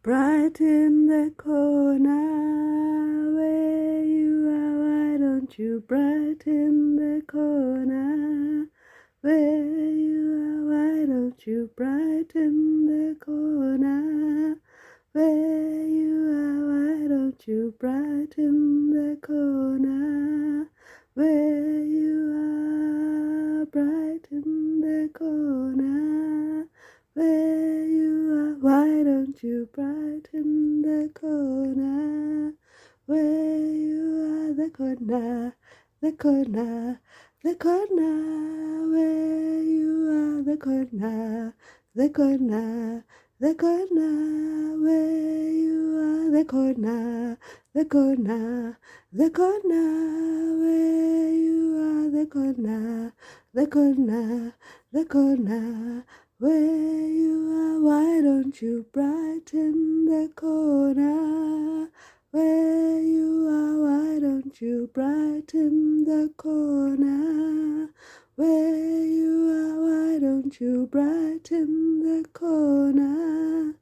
brighten the corner where you are. Why don't you brighten the corner where you are? Why don't you brighten the corner where you are? Why don't you brighten the corner where you are? Brighten the corner where you are. Why don't you brighten the corner where you are? The corner, the corner, the corner where you are. The corner, the corner, the corner where you are. The corner, the corner, the corner where you are. The corner, the corner, the corner where you are. Why don't you brighten the corner where you are? Why don't you brighten the corner where you are? Why don't you brighten the corner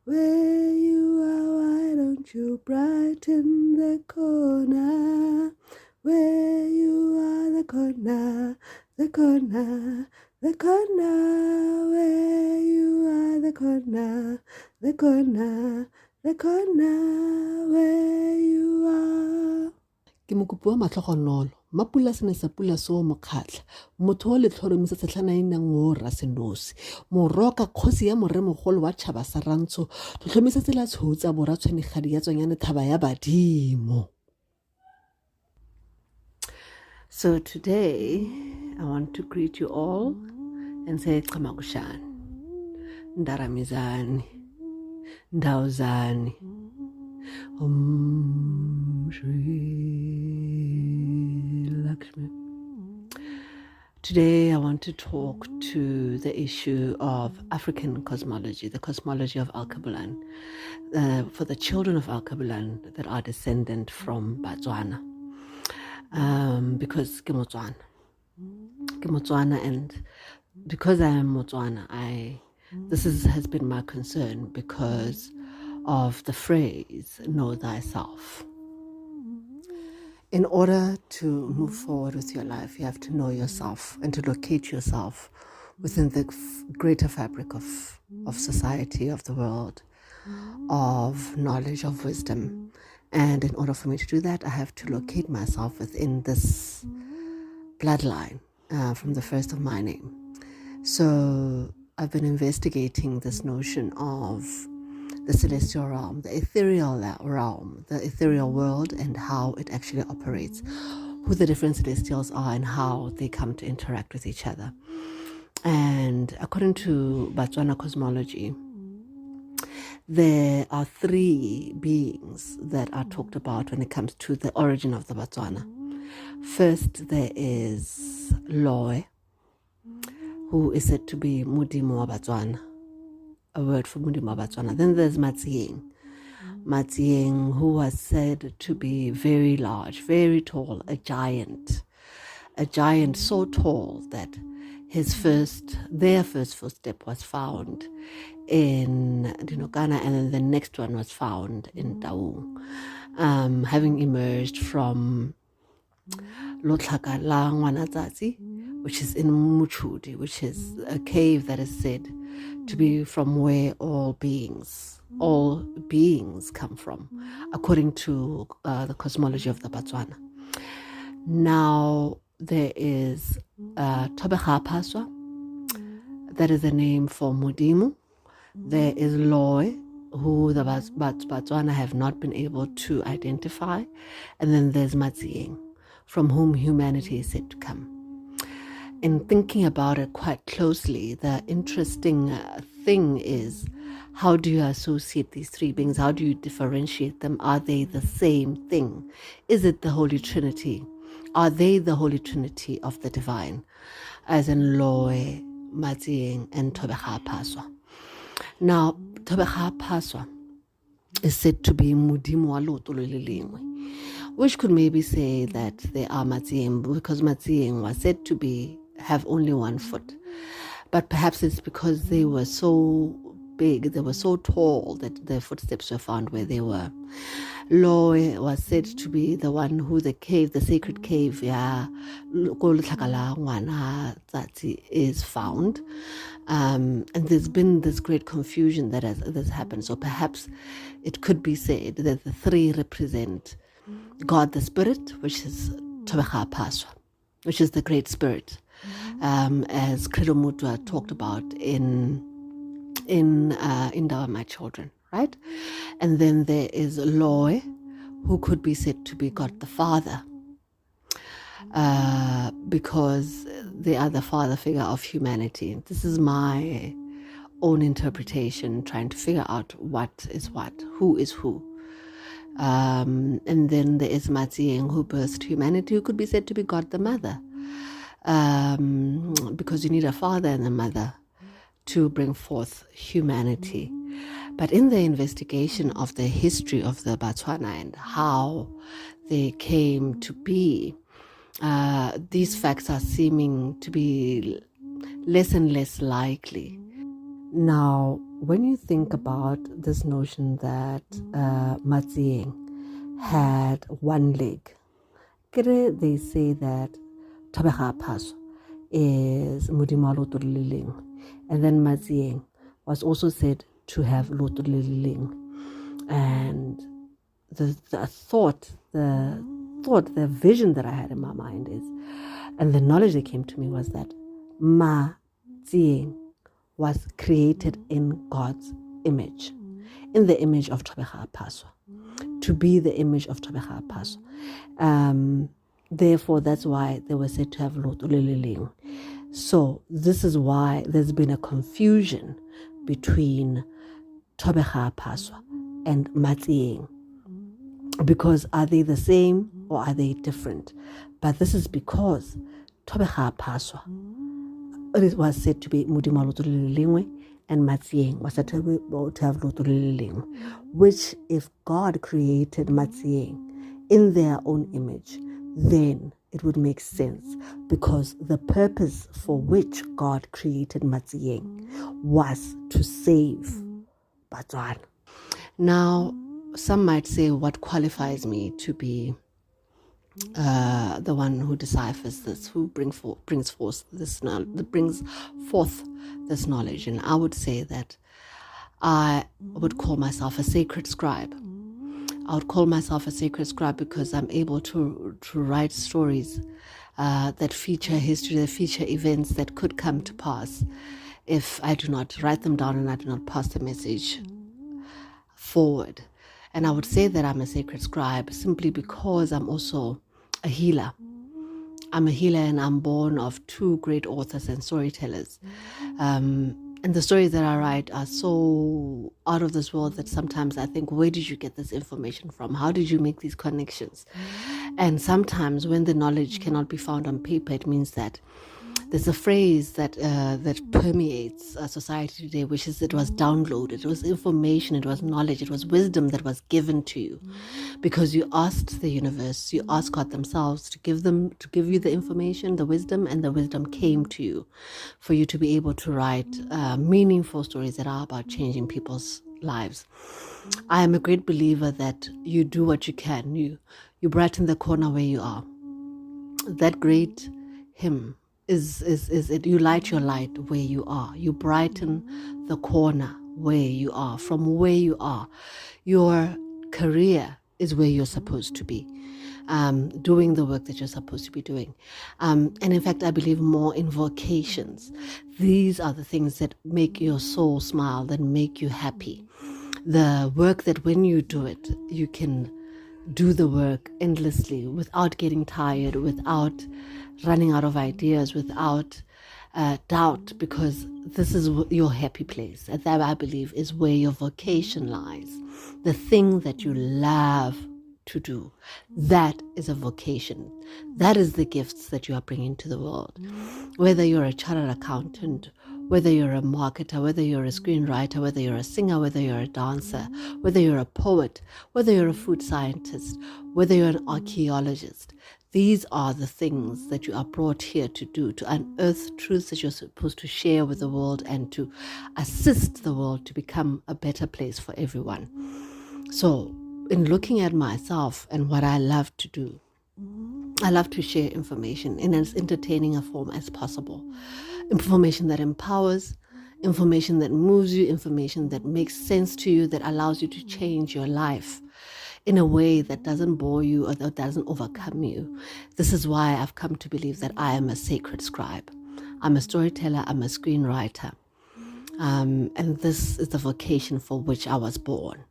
where you are? Why don't you brighten the corner where you are? The corner, the corner, the corner where you are. The corner, the corner, the corner where you are. Ke mokopi wa matlhogonolo mapula sene sa pula so mokgatla motho o le tlhoromisa setlhana ina ngo ra senosi moroka kgosi ya moremogolo wa tšhaba sa rantsho tlhotlhomisa tsela tshotsa bora tshwenegadi ya tsonyane thaba ya badimo. So today I want to greet you all and say Chamakushani, Ndaramizani, Ndawuzani, Shri Lakshmi. Today I want to talk to the issue of African cosmology, the cosmology of Alkebulan, for the children of Alkebulan that are descendant from Batswana. Because ke Motswana, and because I am Motswana, this has been my concern because of the phrase "know thyself." In order to move forward with your life, you have to know yourself and to locate yourself within the greater fabric of society, of the world, of knowledge, of wisdom. And in order for me to do that, I have to locate myself within this bloodline from the first of my name. So I've been investigating this notion of the celestial realm, the ethereal realm, the ethereal world, and how it actually operates, who the different celestials are and how they come to interact with each other. And according to Batswana cosmology, there are three beings that are talked about when it comes to the origin of the Batswana. First, there is Loe, who is said to be Modimo wa Batswana, a word for Modimo wa Batswana. Then there's Matsieng, who was said to be very large, very tall, a giant so tall that their first footstep was found in Dinokana, and then the next one was found in Taung, having emerged from Lotlhaka la Ngwanatsatsi, which is in Muchudi, which is a cave that is said to be from where all beings come from, according to the cosmology of the Batswana. Now, there is Thobega-A-Phaswa, that is the name for Modimo. There is Loe, who the Batswana have not been able to identify. And then there's Matsieng, from whom humanity is said to come. In thinking about it quite closely, the interesting thing is, how do you associate these three beings? How do you differentiate them? Are they the same thing? Is it the Holy Trinity? Are they the Holy Trinity of the divine? As in Loe, Matsieng, and Thobega-A-Phaswa. Now, Thobega-A-Phaswa is said to be Modimo wa leoto le lengwe, which could maybe say that they are Matsieng, because Matsieng was said to have only one foot. But perhaps it's because they were so big, they were so tall that their footsteps were found where they were. Loy was said to be the one who the sacred cave, is found. And there's been this great confusion that has happened. So perhaps it could be said that the three represent God the Spirit, which is Thobega-A-Phaswa, which is the Great Spirit, as Credo Mutwa talked about in Ndawa My Children, right? And then there is Loy, who could be said to be God the Father, because they are the father figure of humanity. This is my own interpretation, trying to figure out what is what, who is who. And then there is Matsieng, who birthed humanity, who could be said to be God the Mother, because you need a father and a mother to bring forth humanity. But in the investigation of the history of the Batswana and how they came to be, these facts are seeming to be less and less likely. Now, when you think about this notion that Matsieng had one leg, they say that Thobega-A-Phaswa is Modimo wa Lotoleleng, and then Matsieng was also said to have Lotoleleng. And the vision that I had in my mind is, and the knowledge that came to me was that Matsieng was created in God's image, in the image of Thobega-A-Phaswa, to be the image of Thobega-A-Phaswa. Therefore, that's why they were said to have Lotoleleng. So this is why there's been a confusion between Thobega-A-Phaswa and Matsieng, because are they the same or are they different? But this is because Thobega-A-Phaswa, it was said to be Modimo wa Lotoleleng, and Matsieng was said to have Lotoleleng, which if God created Matsieng in their own image, then it would make sense, because the purpose for which God created Matsieng was to save Batswana. Now, some might say, what qualifies me to be the one who deciphers this, who brings forth this knowledge? And I would say that I would call myself a sacred scribe. I would call myself a sacred scribe because I'm able to write stories that feature history, that feature events that could come to pass if I do not write them down and I do not pass the message forward. And I would say that I'm a sacred scribe simply because I'm also a healer. I'm a healer, and I'm born of two great authors and storytellers. And the stories that I write are so out of this world that sometimes I think, where did you get this information from? How did you make these connections? And sometimes when the knowledge cannot be found on paper, it means that there's a phrase that permeates society today, which is it was downloaded. It was information, it was knowledge, it was wisdom that was given to you, because you asked the universe, you asked God themselves to give you the information, the wisdom, and the wisdom came to you for you to be able to write meaningful stories that are about changing people's lives. I am a great believer that you do what you can. You brighten the corner where you are. That great hymn is it. You light your light where you are. You brighten the corner where you are. From where you are, your career is where you're supposed to be, doing the work that you're supposed to be doing. And in fact, I believe more in vocations. These are the things that make your soul smile, that make you happy. The work that when you do it, you can do the work endlessly without getting tired, without running out of ideas, without doubt, because this is your happy place. And that, I believe, is where your vocation lies. The thing that you love to do, that is a vocation. That is the gifts that you are bringing to the world. Whether you're a chartered accountant, whether you're a marketer, whether you're a screenwriter, whether you're a singer, whether you're a dancer, whether you're a poet, whether you're a food scientist, whether you're an archaeologist, These are the things that you are brought here to do, to unearth truths that you're supposed to share with the world and to assist the world to become a better place for everyone. So, in looking at myself and what I love to do, I love to share information in as entertaining a form as possible. Information that empowers, information that moves you, information that makes sense to you, that allows you to change your life in a way that doesn't bore you or that doesn't overcome you. This is why I've come to believe that I am a sacred scribe. I'm a storyteller, I'm a screenwriter. And this is the vocation for which I was born.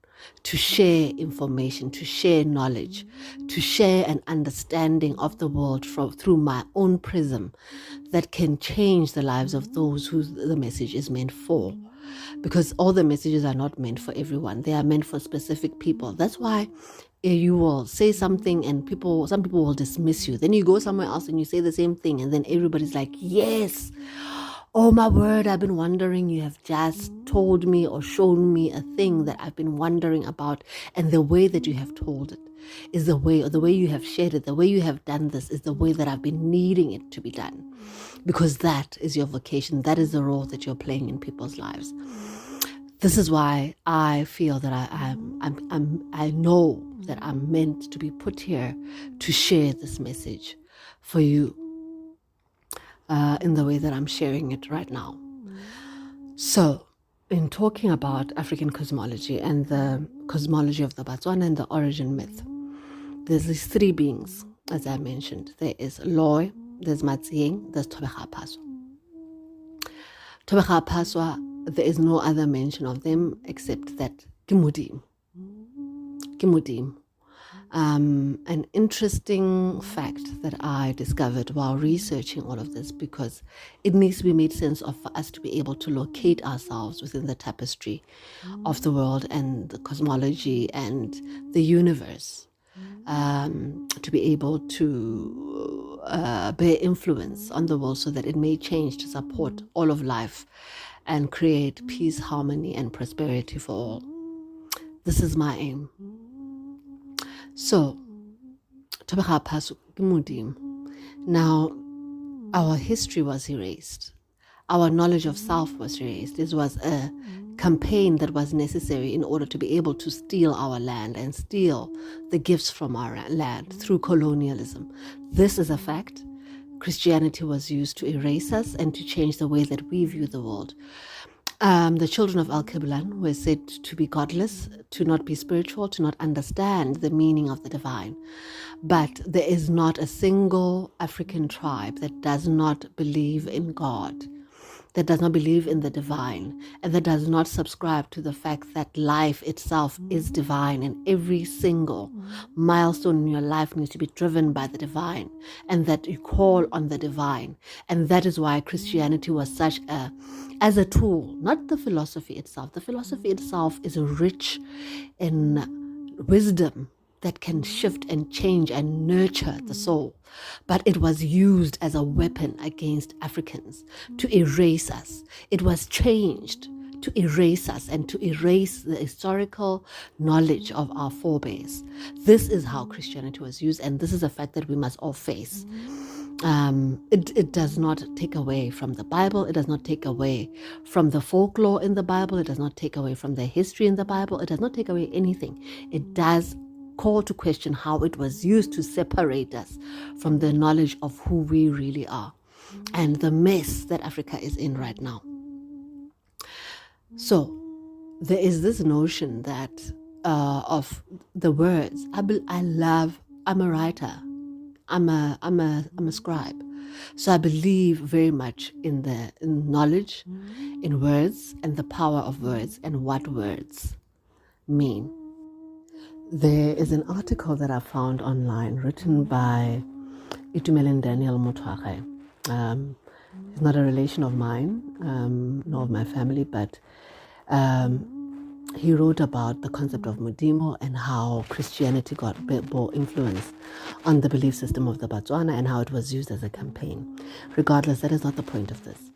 To share information, to share knowledge, to share an understanding of the world through my own prism that can change the lives of those who the message is meant for. Because all the messages are not meant for everyone. They are meant for specific people. That's why you will say something and some people will dismiss you. Then you go somewhere else and you say the same thing and then everybody's like, yes. Oh my word, I've been wondering. You have just told me or shown me a thing that I've been wondering about. And the way that you have told it is the way, or the way you have shared it, the way you have done this is the way that I've been needing it to be done. Because that is your vocation. That is the role that you're playing in people's lives. This is why I feel that I know that I'm meant to be put here to share this message for you. In the way that I'm sharing it right now. So, in talking about African cosmology and the cosmology of the Batswana and the origin myth, there's these three beings, as I mentioned. There is Loi, there's Matsieng, there's Thobega-A-Phaswa. Thobega-A-Phaswa, there is no other mention of them except that Kimudim. An interesting fact that I discovered while researching all of this, because it needs to be made sense of for us to be able to locate ourselves within the tapestry of the world and the cosmology and the universe, to be able to bear influence on the world so that it may change to support all of life and create peace, harmony, and prosperity for all. This is my aim. So, Thobega-A-Phaswa, now our history was erased. Our knowledge of self was erased. This was a campaign that was necessary in order to be able to steal our land and steal the gifts from our land through colonialism. This is a fact. Christianity was used to erase us and to change the way that we view the world. The children of Alkebulan were said to be godless, to not be spiritual, to not understand the meaning of the divine. But there is not a single African tribe that does not believe in God, that does not believe in the divine, and that does not subscribe to the fact that life itself is divine, and every single milestone in your life needs to be driven by the divine, and that you call on the divine. And that is why Christianity was such as a tool, not the philosophy itself. The philosophy itself is rich in wisdom that can shift and change and nurture the soul. But it was used as a weapon against Africans to erase us. It was changed to erase us and to erase the historical knowledge of our forebears. This is how Christianity was used, and this is a fact that we must all face. It does not take away from the Bible. It does not take away from the folklore in the Bible. It does not take away from the history in the Bible. It does not take away anything. It does call to question how it was used to separate us from the knowledge of who we really are and the mess that Africa is in right now. So there is this notion that of the words. I'm a writer. I'm a scribe. So I believe very much in knowledge, in words, and the power of words and what words mean. There is an article that I found online written by Itumeleng Daniel Motwage. He's not a relation of mine, nor of my family, but he wrote about the concept of Modimo and how Christianity bore influence on the belief system of the Batswana and how it was used as a campaign. Regardless, that is not the point of this.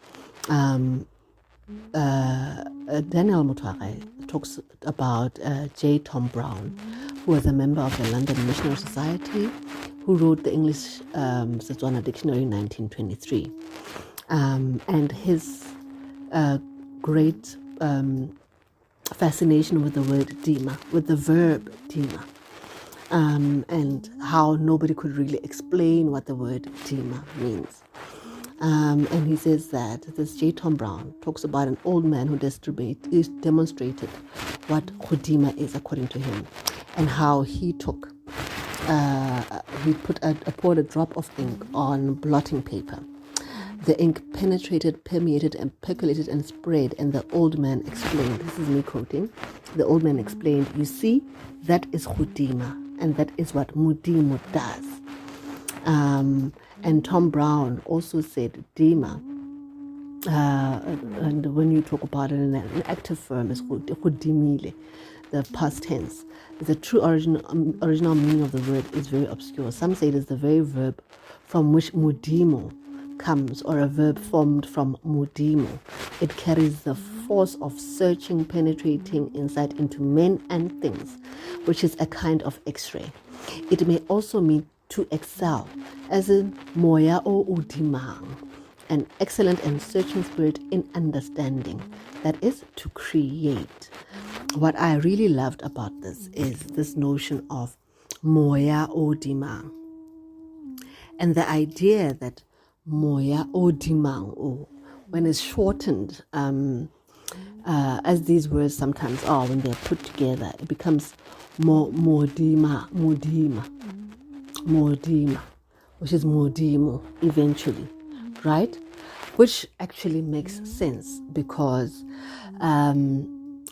Daniel Motwage talks about J. Tom Brown, who was a member of the London Missionary Society, who wrote the English Setswana Dictionary in 1923. And his great fascination with the word dima, with the verb dima, and how nobody could really explain what the word dima means. And he says that this J. Tom Brown talks about an old man who demonstrated what Khudima is according to him, and how he took, poured a drop of ink on blotting paper. The ink penetrated, permeated, and percolated and spread, and the old man explained, this is me quoting, the old man explained, you see, that is Khudima, and that is what Mudimu does. And Tom Brown also said Dima, and when you talk about it in an active form, it's Khudimile, the past tense. The true original meaning of the word is very obscure. Some say it is the very verb from which Mudimo comes, or a verb formed from Mudimo. It carries the force of searching, penetrating insight into men and things, which is a kind of X-ray. It may also mean to excel, as in Moya o Udimang, an excellent and searching spirit in understanding, that is, to create. What I really loved about this is this notion of Moya o Dimang, and the idea that Moya o Dimang, when it's shortened, as these words sometimes are when they're put together, it becomes Modima, which is Modimo eventually, right? Which actually makes sense, because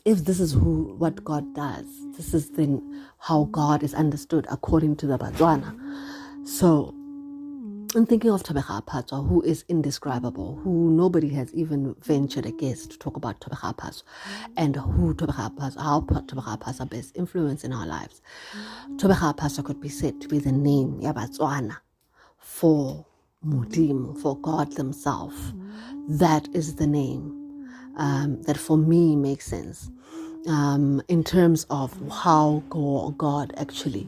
if this is what God does, this is then how God is understood according to the Batswana. So, in thinking of Thobega-A-Phaswa, who is indescribable, who nobody has even ventured a guess to talk about Thobega-A-Phaswa, and how Thobega-A-Phaswa bears influence in our lives. Thobega-A-Phaswa could be said to be the name ya Batswana for Mudim, for God themselves. That is the name that for me makes sense in terms of how God actually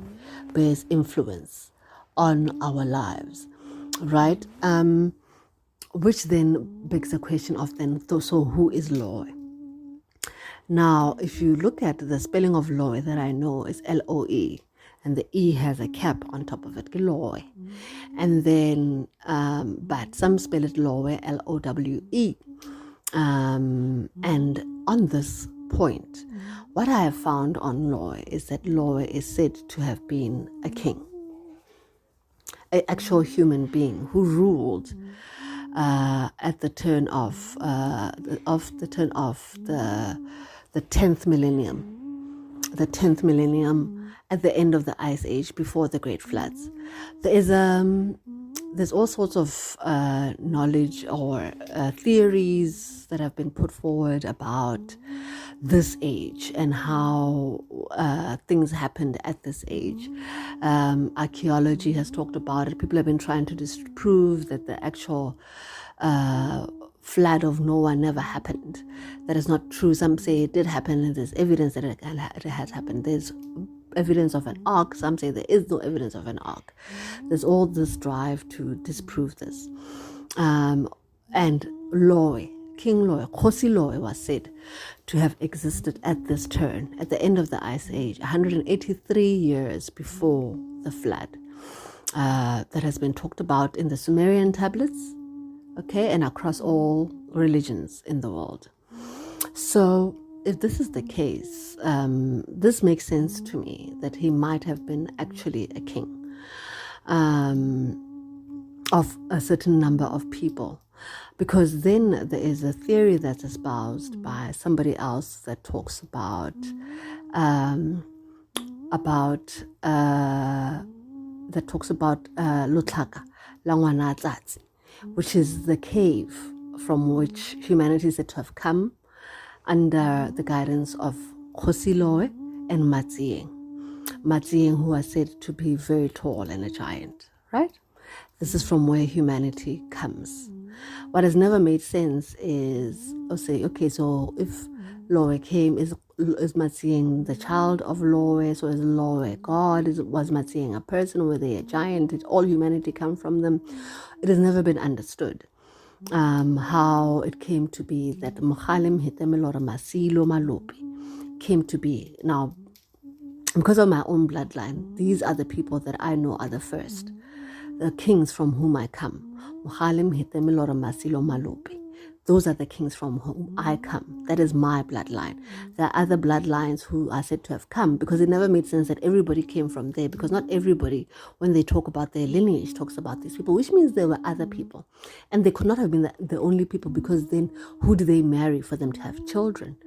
bears influence on our lives. Right, which then begs the question of so who is Loe? Now, if you look at the spelling of Loe that I know is L-O-E, and the E has a cap on top of it, Loe. And then, but some spell it Loe, L-O-W-E. And on this point, what I have found on Loe is that Loe is said to have been a king, an actual human being who ruled at the turn of the 10th millennium. The 10th millennium, at the end of the Ice Age, before the Great Floods. There's all sorts of knowledge or theories that have been put forward about this age and how things happened at this age. Archaeology has talked about it. People have been trying to disprove that the actual flood of Noah never happened. That is not true. Some say it did happen, and there's evidence that it has happened. There's evidence of an ark. Some say there is no evidence of an ark. There's all this drive to disprove this. And Loe, King Loe, Khosi Loe, was said to have existed at this turn, at the end of the Ice Age, 183 years before the flood. That has been talked about in the Sumerian tablets, okay, and across all religions in the world. So if this is the case, this makes sense to me that he might have been actually a king of a certain number of people, because then there is a theory that's espoused by somebody else that talks about Lutlaka, Langwana Tsatsi, which is the cave from which humanity is said to have come under the guidance of Khosi Loe and Matsieng. Matsieng, who are said to be very tall and a giant, right? This is from where humanity comes. What has never made sense is, so if Loe came, is is Matsieng the child of Loe? So is Loe God? Was Matsieng a person? Were they a giant? Did all humanity come from them? It has never been understood. How it came to be that Mokhalim Hitemelora Masilo Malopi came to be. Now, because of my own bloodline, these are the people that I know are the first, the kings from whom I come. Mokhalim Hitemelora Masilo Malopi. Those are the kings from whom I come. That is my bloodline. There are other bloodlines who are said to have come, because it never made sense that everybody came from there, because not everybody, when they talk about their lineage, talks about these people, which means there were other people. And they could not have been the only people, because then who do they marry for them to have children?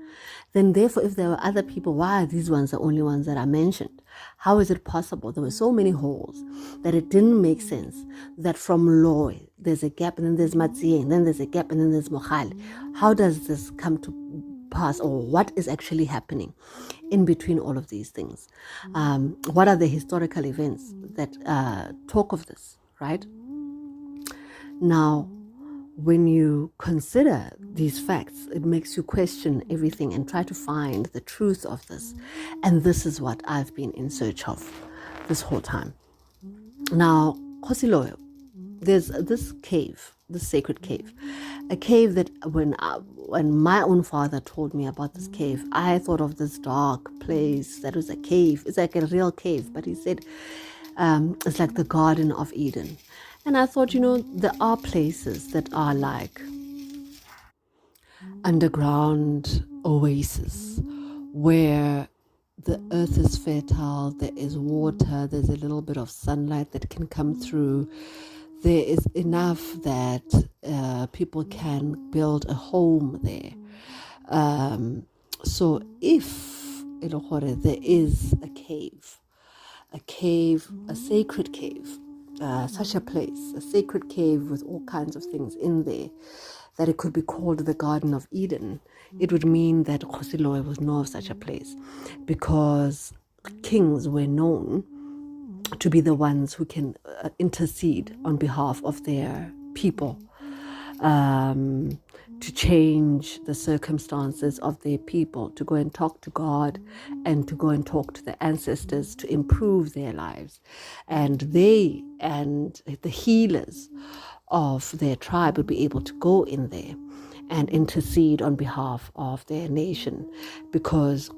Then therefore, if there were other people, why are these ones the only ones that are mentioned? How is it possible? There were so many holes that it didn't make sense that from Loy, there's a gap, and then there's Matsieng, then there's a gap, and then there's Mokhale. How does this come to pass, or what is actually happening in between all of these things? What are the historical events that talk of this, right? Now, when you consider these facts, it makes you question everything and try to find the truth of this. And this is what I've been in search of this whole time. Now, Kosiloyo, there's this cave, this sacred cave, a cave that when my own father told me about this cave, I thought of this dark place that was a cave. It's like a real cave, but he said it's like the Garden of Eden. And I thought, there are places that are like underground oases where the earth is fertile, there is water, there's a little bit of sunlight that can come through. There is enough that people can build a home there. So if there is a cave, a sacred cave, such a place, a sacred cave with all kinds of things in there, that it could be called the Garden of Eden, it would mean that Kosiloy was know of such a place, because kings were known to be the ones who can intercede on behalf of their people, to change the circumstances of their people, to go and talk to God and to go and talk to the ancestors to improve their lives. And they and the healers of their tribe would be able to go in there and intercede on behalf of their nation, because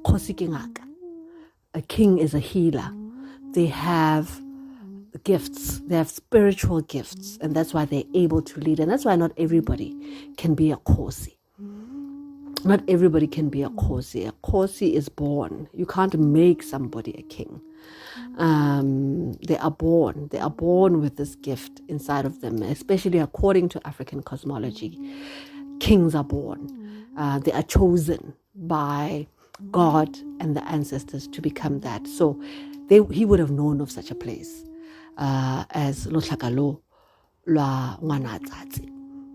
a king is a healer. They have gifts, they have spiritual gifts, and that's why they're able to lead. And that's why not everybody can be a Khosi. Not everybody can be a Khosi. A Khosi is born. You can't make somebody a king. They are born with this gift inside of them, especially according to African cosmology. Kings are born. They are chosen by God and the ancestors to become that. So he would have known of such a place as Lotlakalo Lwa Ngwanatsatsi.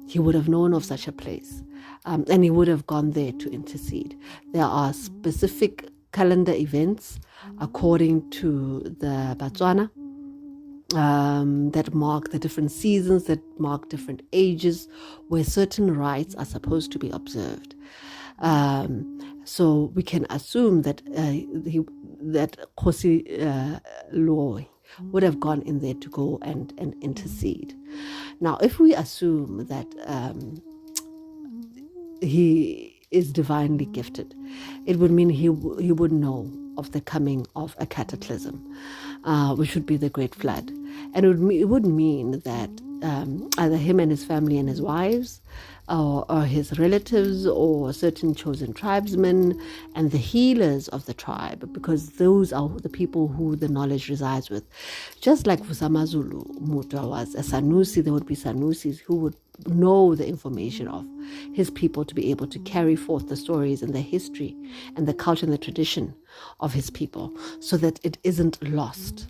He would have known of such a place, and he would have gone there to intercede. There are specific calendar events according to the Batswana that mark the different seasons, that mark different ages, where certain rites are supposed to be observed. So we can assume that Khosi Loy would have gone in there to go and intercede. Now, if we assume that he is divinely gifted, it would mean he would know of the coming of a cataclysm, which would be the Great Flood. And it would mean that either him and his family and his wives, or his relatives, or certain chosen tribesmen and the healers of the tribe, because those are the people who the knowledge resides with. Just like Vusamazulu Mutwa was a Sanusi, there would be Sanusis who would know the information of his people to be able to carry forth the stories and the history and the culture and the tradition of his people, so that it isn't lost.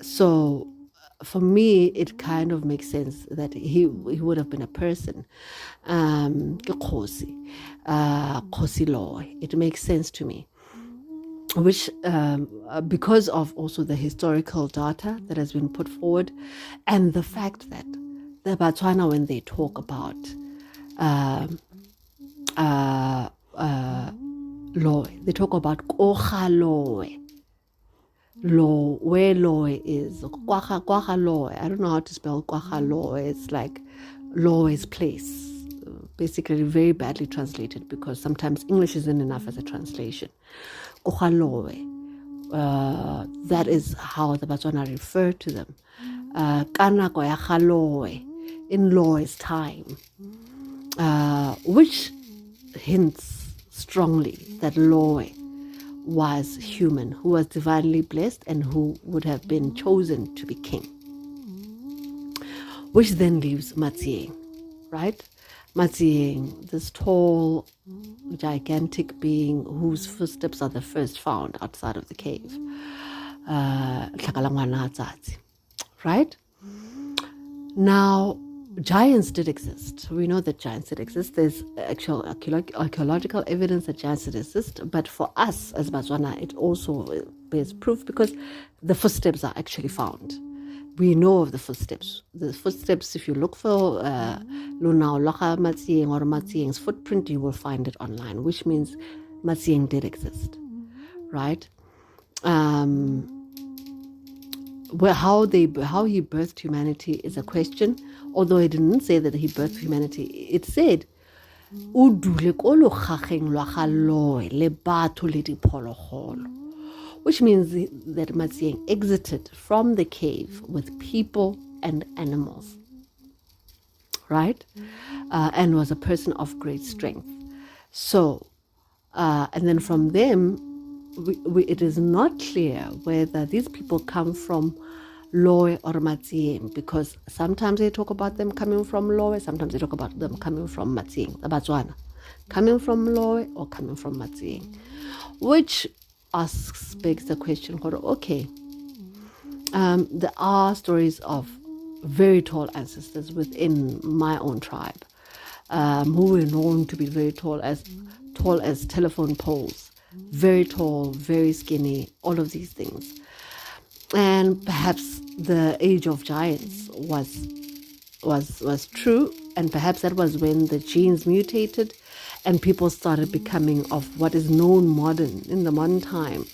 So for me, it kind of makes sense that he would have been a person. Khosi Loy. It makes sense to me. Which, because of also the historical data that has been put forward, and the fact that the Batswana, when they talk about Loy. They talk about kocha loy. Lo, where loy is. Kwacha loy. I don't know how to spell kwacha loy. It's like Loy's place. Basically very badly translated because sometimes English isn't enough as a translation. Kocha loy. That is how the Batswana refer to them. Kanako ya khaloe, in Loy's time, which hints strongly that Loy was human, who was divinely blessed and who would have been chosen to be king. Which then leaves Matsieng, right? Matsieng, this tall, gigantic being whose footsteps are the first found outside of the cave. Right? Now, giants did exist. We know that giants did exist. There's actual archaeological evidence that giants did exist. But for us as Batswana, it also bears proof because the footsteps are actually found. We know of the footsteps. The footsteps, if you look for Lunao Locha Matsieng or Matsieng's footprint, you will find it online, which means Matsieng did exist, right? Well, how he birthed humanity is a question, although it didn't say that he birthed humanity. It said, which means that Matsieng exited from the cave with people and animals, right? And was a person of great strength. So, and then from them, it is not clear whether these people come from Loy or Matsieng, because sometimes they talk about them coming from Loy, sometimes they talk about them coming from Matsieng, the Batswana, coming from Loy or coming from Matsieng, which begs the question, okay, there are stories of very tall ancestors within my own tribe who were known to be very tall as telephone poles, very tall, very skinny, all of these things. And perhaps the age of giants was true, and perhaps that was when the genes mutated and people started becoming of what is known in the modern time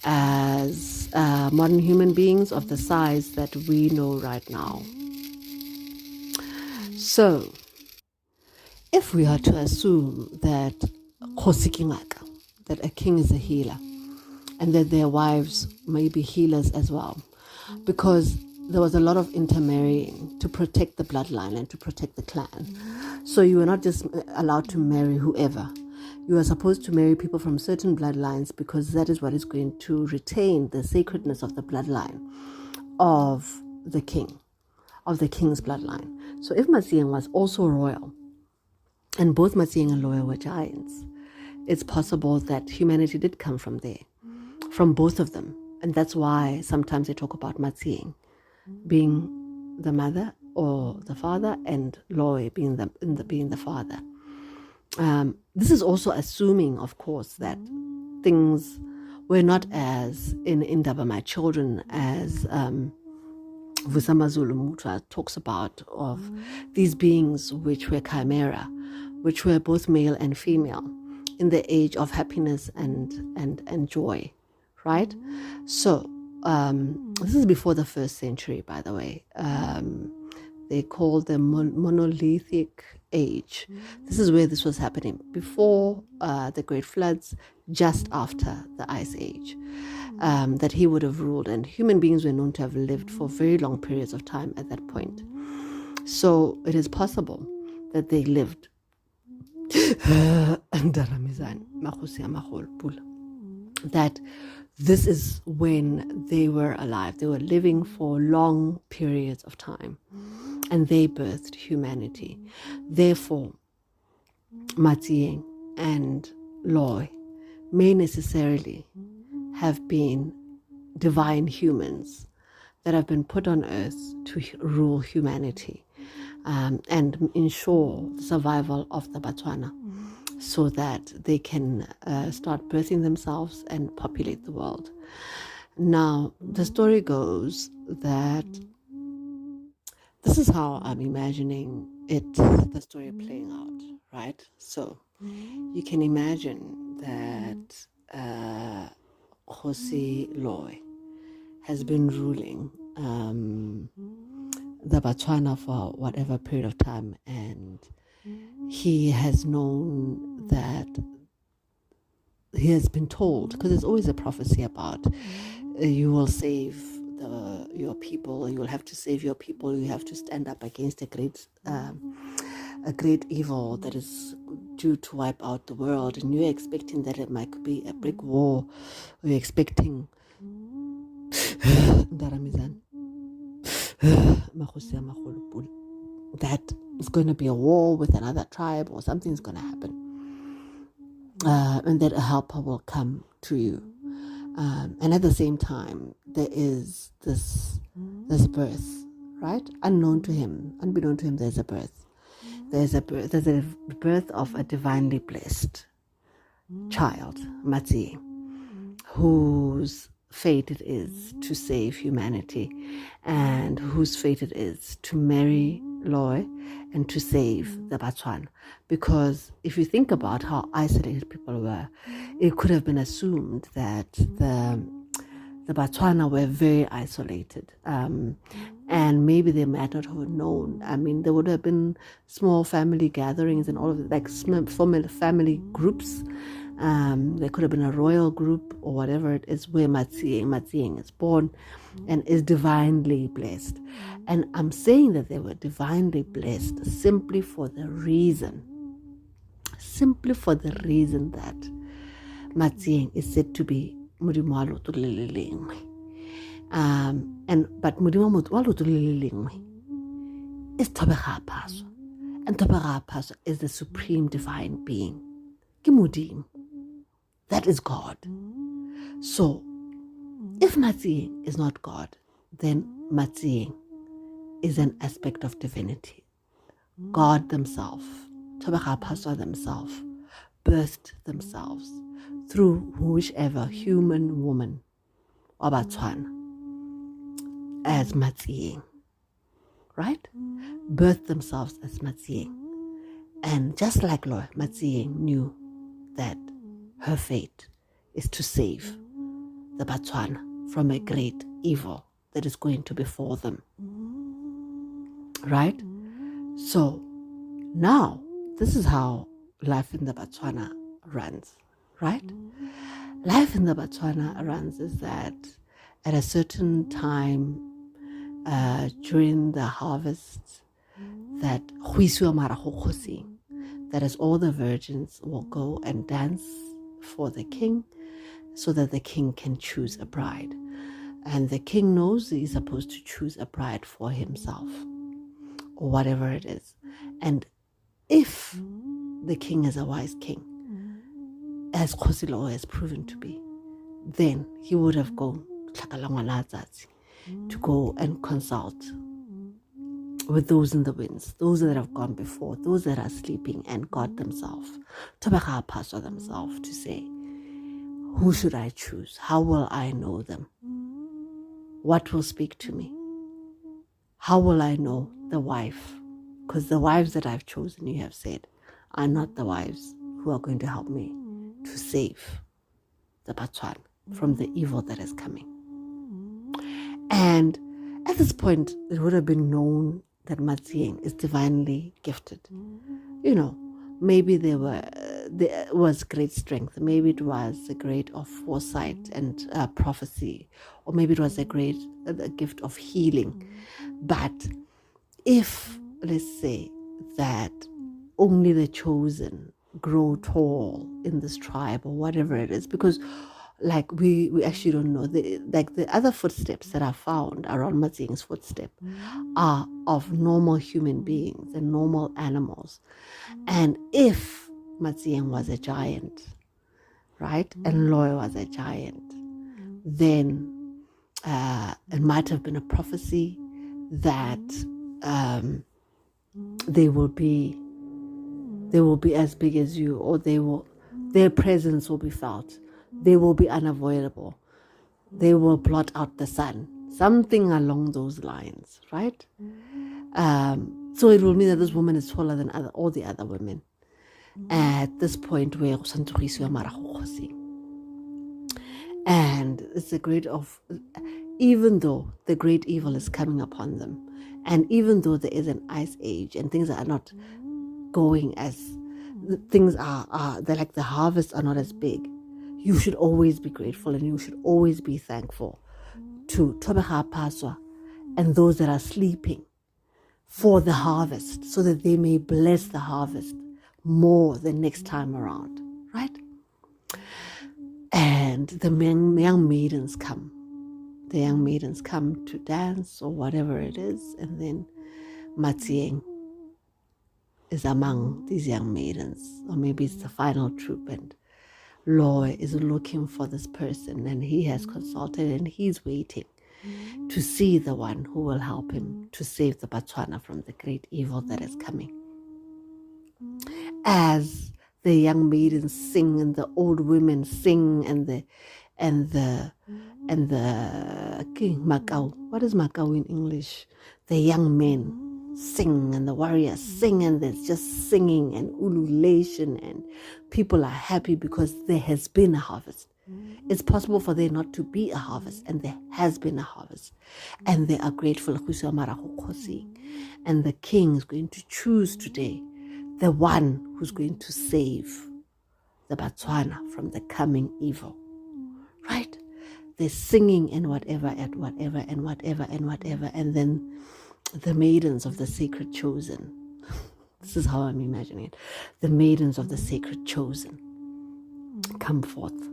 as modern human beings of the size that we know right now. So, if we are to assume that that a king is a healer, and that their wives may be healers as well, because there was a lot of intermarrying to protect the bloodline and to protect the clan. So you were not just allowed to marry whoever. You are supposed to marry people from certain bloodlines because that is what is going to retain the sacredness of the bloodline of the king, of the king's bloodline. So if Matsieng was also royal, and both Matsieng and Loy were giants, it's possible that humanity did come from there, from both of them. And that's why sometimes they talk about Matsieng being the mother or the father, and Loy being the father. This is also assuming, of course, that things were not as in Indaba My Children as Vusamazulu Mutra talks about, of these beings which were chimera, which were both male and female in the age of happiness and joy, right? So this is before the 1st century, by the way. They call the monolithic age. This is where this was happening, before the great floods, just after the ice age, that he would have ruled. And human beings were known to have lived for very long periods of time at that point. So it is possible that they lived that this is when they were alive. They were living for long periods of time, and they birthed humanity. Therefore, Matsieng and Loy may necessarily have been divine humans that have been put on earth to rule humanity and ensure the survival of the Batswana, so that they can start birthing themselves and populate the world. Now, the story goes that this is how I'm imagining it's the story playing out, right? So you can imagine that Jose Loy has been ruling the Batswana for whatever period of time, and he has known that he has been told, because there's always a prophecy about you will save your people, you will have to save your people, you have to stand up against a great evil that is due to wipe out the world, and you're expecting that it might be a brick war, or you're expecting that it's going to be a war with another tribe, or something's going to happen, and that a helper will come to you. And at the same time, there is this birth, right? Unbeknown to him, there's a birth. There's a birth of a divinely blessed child, Matsi, whose fate it is to save humanity, and whose fate it is to marry Loy and to save the Batswana. Because if you think about how isolated people were, it could have been assumed that the Batswana were very isolated, and maybe they might not have known. I mean, there would have been small family gatherings and all of it, like small family groups. There could have been a royal group or whatever it is, where Matsieng is born and is divinely blessed. And I'm saying that they were divinely blessed simply for the reason that Matsieng is said to be Modimo wa leoto le le lengwe. But Modimo wa leoto le le lengwe is Thobega-A-Phaswa. And Thobega-A-Phaswa is the supreme divine being. Ke Modimo. That is God. So, if Matsieng is not God, then Matsieng is an aspect of divinity. God themselves, Thobega-A-Phaswa themselves, birthed themselves through whichever human woman or Batswana as Matsieng, right? Birthed themselves as Matsieng. And just like Loy, Matsieng knew that her fate is to save the Batswana from a great evil that is going to befall them. Right? So now, this is how life in the Batswana runs. Right? Life in the Batswana runs is that at a certain time during the harvest, that as all the virgins will go and dance for the king, so that the king can choose a bride. And the king knows he's supposed to choose a bride for himself, or whatever it is. And if the king is a wise king, as Khosilo has proven to be, then he would have gone to go and consult with those in the winds, those that have gone before, those that are sleeping, and God themselves, Thobega-A-Phaswa themselves, to say, who should I choose? How will I know them? What will speak to me? How will I know the wife? Because the wives that I've chosen, you have said, are not the wives who are going to help me to save the Batswana from the evil that is coming. And at this point, it would have been known that Matsieng is divinely gifted. You know, maybe there was great strength. Maybe it was a great of foresight and prophecy, or maybe it was a gift of healing. But if, let's say, that only the chosen grow tall in this tribe, or whatever it is, because like we actually don't know. The other footsteps that are found around Matsieng's footstep are of normal human beings and normal animals. And if Matsieng was a giant, right, and Loy was a giant, then it might have been a prophecy that they will be as big as you, or their presence will be felt. They will be unavoidable. They will blot out the sun. Something along those lines, right? So it will mean that this woman is taller than all the other women at this point where and it's a great of, even though the great evil is coming upon them, and even though there is an ice age and things are not going as things are they're like the harvests are not as big, you should always be grateful and you should always be thankful to Thobega-A-Phaswa and those that are sleeping for the harvest, so that they may bless the harvest more the next time around, right? And the young maidens come. The young maidens come to dance or whatever it is, and then Matsieng is among these young maidens, or maybe it's the final troop, and Loy is looking for this person, and he has consulted and he's waiting to see the one who will help him to save the Batswana from the great evil that is coming. As the young maidens sing and the old women sing and the king Makau, what is Makau in English? The young men sing and the warriors sing, and there's just singing and ululation, and people are happy because there has been a harvest. It's possible for there not to be a harvest, and there has been a harvest, and they are grateful. And the king is going to choose today the one who's going to save the Batswana from the coming evil, right? They're singing and whatever, and whatever, and whatever, and whatever, and then the maidens of the sacred chosen, this is how I'm imagining it, the maidens of the sacred chosen come forth,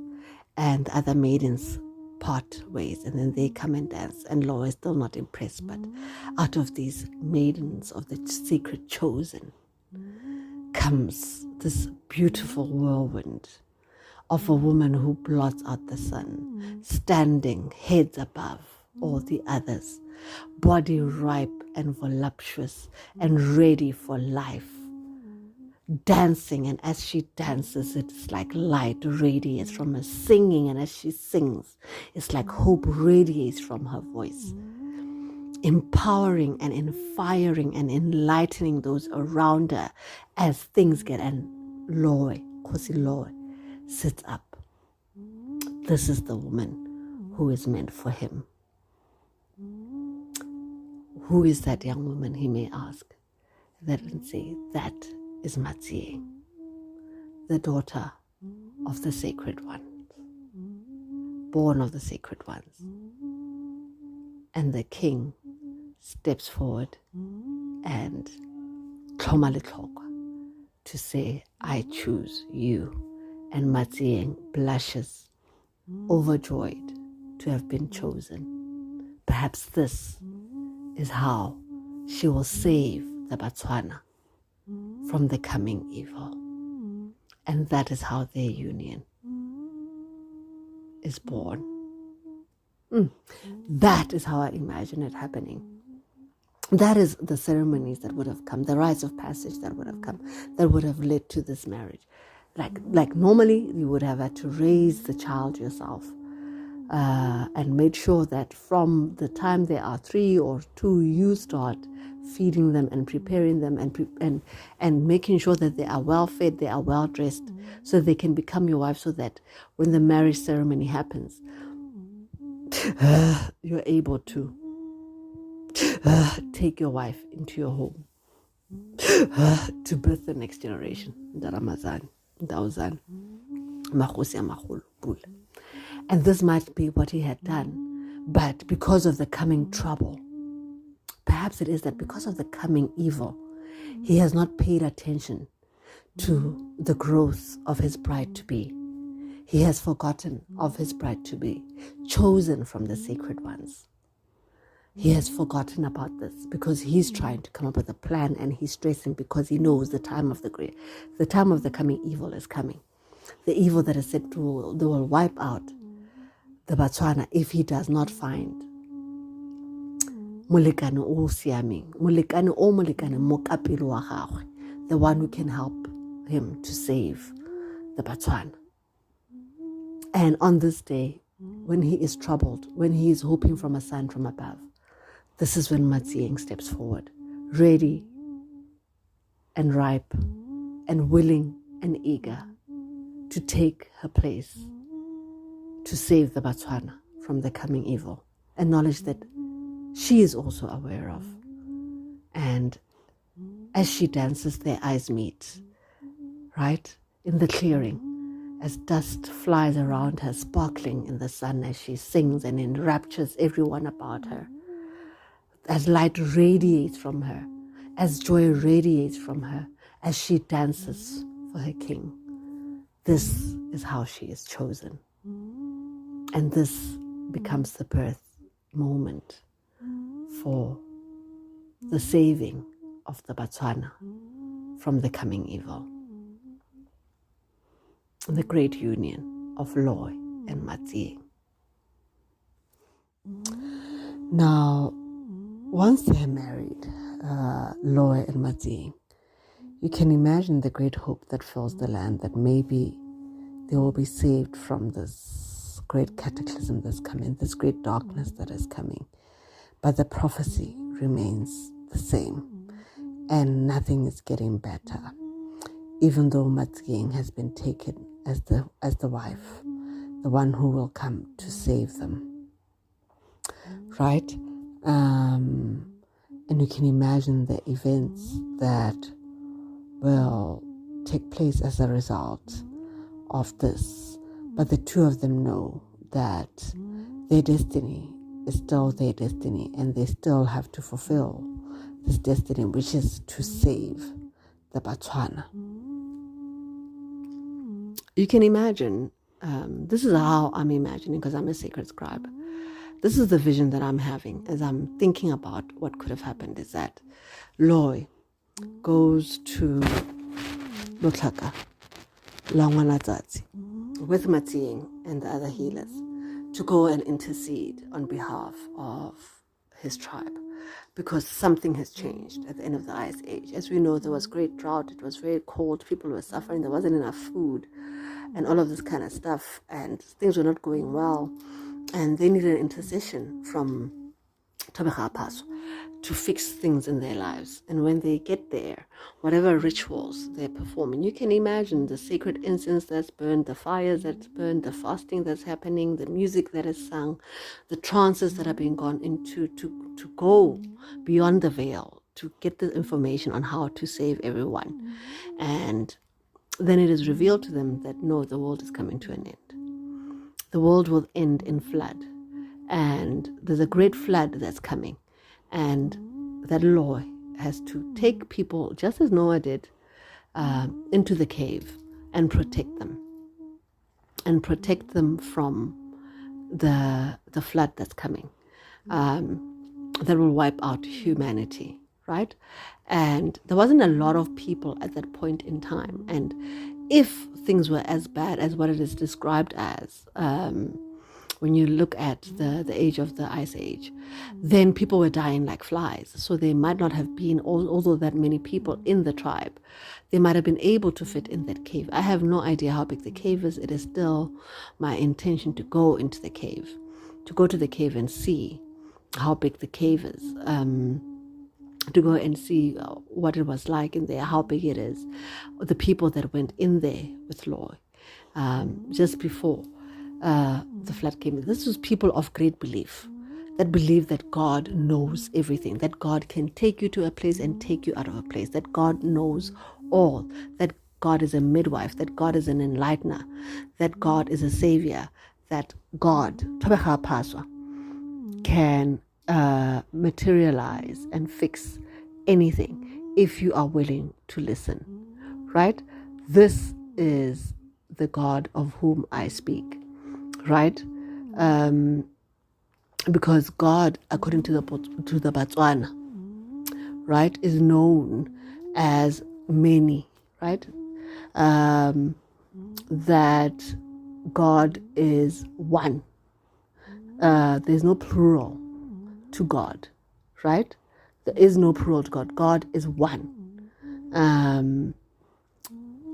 and other maidens part ways, and then they come and dance, and Law is still not impressed, but out of these maidens of the sacred chosen comes this beautiful whirlwind of a woman who blots out the sun, standing heads above all the others, body ripe and voluptuous and ready for life, dancing, and as she dances, it's like light radiates from her singing, and as she sings, it's like hope radiates from her voice, empowering and inspiring and enlightening those around her as things get, and Loy, Kosi Loy, sits up. This is the woman who is meant for him. Who is that young woman, he may ask. That and say, that is Matsieng, the daughter of the sacred ones, born of the sacred ones. And the king steps forward and tlhoma letlhokwa to say, I choose you. And Matsieng blushes, overjoyed to have been chosen. Perhaps this is how she will save the Batswana from the coming evil. And that is how their union is born. That is how I imagine it happening. That is the ceremonies that would have come, the rites of passage that would have come, that would have led to this marriage. Like normally you would have had to raise the child yourself, and made sure that from the time they are 3 or 2, you start feeding them and preparing them and making sure that they are well fed, they are well dressed, so they can become your wife, so that when the marriage ceremony happens, you're able to take your wife into your home to birth the next generation. And this might be what he had done, but because of the coming trouble, perhaps it is that because of the coming evil, he has not paid attention to the growth of his bride-to-be. He has forgotten of his bride-to-be, chosen from the sacred ones. He has forgotten about this because he's trying to come up with a plan, and he's stressing because he knows the time of the coming evil is coming. The evil that is said they will wipe out the Batswana if he does not find molekane o siameng, molekane mokapelo wa gagwe, the one who can help him to save the Batswana. And on this day, when he is troubled, when he is hoping from a sign from above, this is when Matsieng steps forward, ready and ripe and willing and eager to take her place, to save the Batswana from the coming evil, a knowledge that she is also aware of. And as she dances, their eyes meet, right, in the clearing, as dust flies around her, sparkling in the sun as she sings and enraptures everyone about her, as light radiates from her, as joy radiates from her, as she dances for her king. This is how she is chosen. And this becomes the birth moment for the saving of the Batswana from the coming evil. The great union of Loy and Matsieng. Now, once they're married, Loy and Matsieng, you can imagine the great hope that fills the land, that maybe they will be saved from this great cataclysm that's coming, this great darkness that is coming. But the prophecy remains the same, and nothing is getting better, even though Matsieng has been taken as the wife, the one who will come to save them. Right? And you can imagine the events that will take place as a result of this. But the two of them know that their destiny is still their destiny, and they still have to fulfill this destiny, which is to save the Batswana. You can imagine, this is how I'm imagining, because I'm a sacred scribe. This is the vision that I'm having as I'm thinking about what could have happened, is that Loy goes to Lotlaka, Langwanatsatsi, with Matsieng and the other healers to go and intercede on behalf of his tribe, because something has changed at the end of the Ice Age. As we know, there was great drought, it was very cold, people were suffering, there wasn't enough food, and all of this kind of stuff, and things were not going well, and they needed an intercession from Thobega-A-Phaswa to fix things in their lives. And when they get there, whatever rituals they're performing, you can imagine the sacred incense that's burned, the fires that's burned, the fasting that's happening, the music that is sung, the trances that are being gone into to go beyond the veil, to get the information on how to save everyone. And then it is revealed to them that no, the world is coming to an end. The world will end in flood. And there's a great flood that's coming. And that Loy has to take people, just as Noah did, into the cave and protect them. And protect them from the flood that's coming. That will wipe out humanity, right? And there wasn't a lot of people at that point in time. And if things were as bad as what it is described as, when you look at the age of the Ice Age, then people were dying like flies. So they might not have been, although that many people in the tribe, they might have been able to fit in that cave. I have no idea how big the cave is. It is still my intention to go into the cave, to go to the cave and see how big the cave is, to go and see what it was like in there, how big it is, the people that went in there with Loy just before the flood came. This was people of great belief, that believe that God knows everything, that God can take you to a place and take you out of a place, that God knows all, that God is a midwife, that God is an enlightener, that God is a savior, that God, Thobega-A-Phaswa, can materialize and fix anything if you are willing to listen, right? This is the God of whom I speak, right? Because God, according to the Batswana, right, is known as many, right? That God is one. There's no plural to God, right? There is no plural to God. God is one.